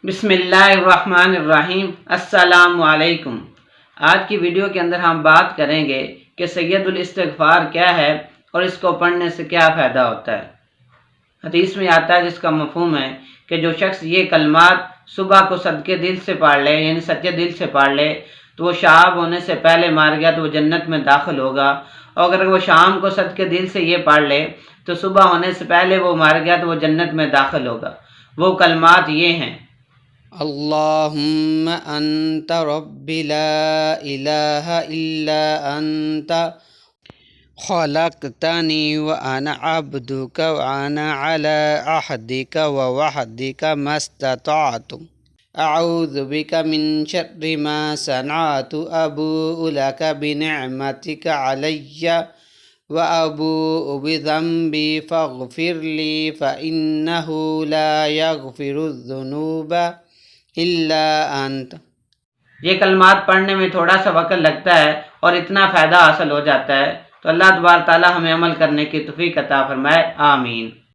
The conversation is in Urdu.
بسم اللہ الرحمن الرحیم۔ السلام علیکم۔ آج کی ویڈیو کے اندر ہم بات کریں گے کہ سید الاستغفار کیا ہے اور اس کو پڑھنے سے کیا فائدہ ہوتا ہے۔ حدیث میں آتا ہے جس کا مفہوم ہے کہ جو شخص یہ کلمات صبح کو صدقے دل سے پڑھ لے، یعنی سچے دل سے پڑھ لے، تو وہ شہاب ہونے سے پہلے مار گیا تو وہ جنت میں داخل ہوگا، اور اگر وہ شام کو صدقے دل سے یہ پڑھ لے تو صبح ہونے سے پہلے وہ مار گیا تو وہ جنت میں داخل ہوگا۔ وہ کلمات یہ ہیں: اللہم انت رب لا الہ الا انت خلقتنی وانا عبدک وانا علی عہدک ووعدک ما استطعت اعوذ بک من شر ما صنعت ابوء لک بنعمتک علی وابوء بذنبی فاغفر لی فانہ لا یغفر الذنوب الا انت۔ یہ کلمات پڑھنے میں تھوڑا سا وقت لگتا ہے اور اتنا فائدہ حاصل ہو جاتا ہے، تو اللہ تبارک تعالی ہمیں عمل کرنے کی توفیق عطا فرمائے، آمین۔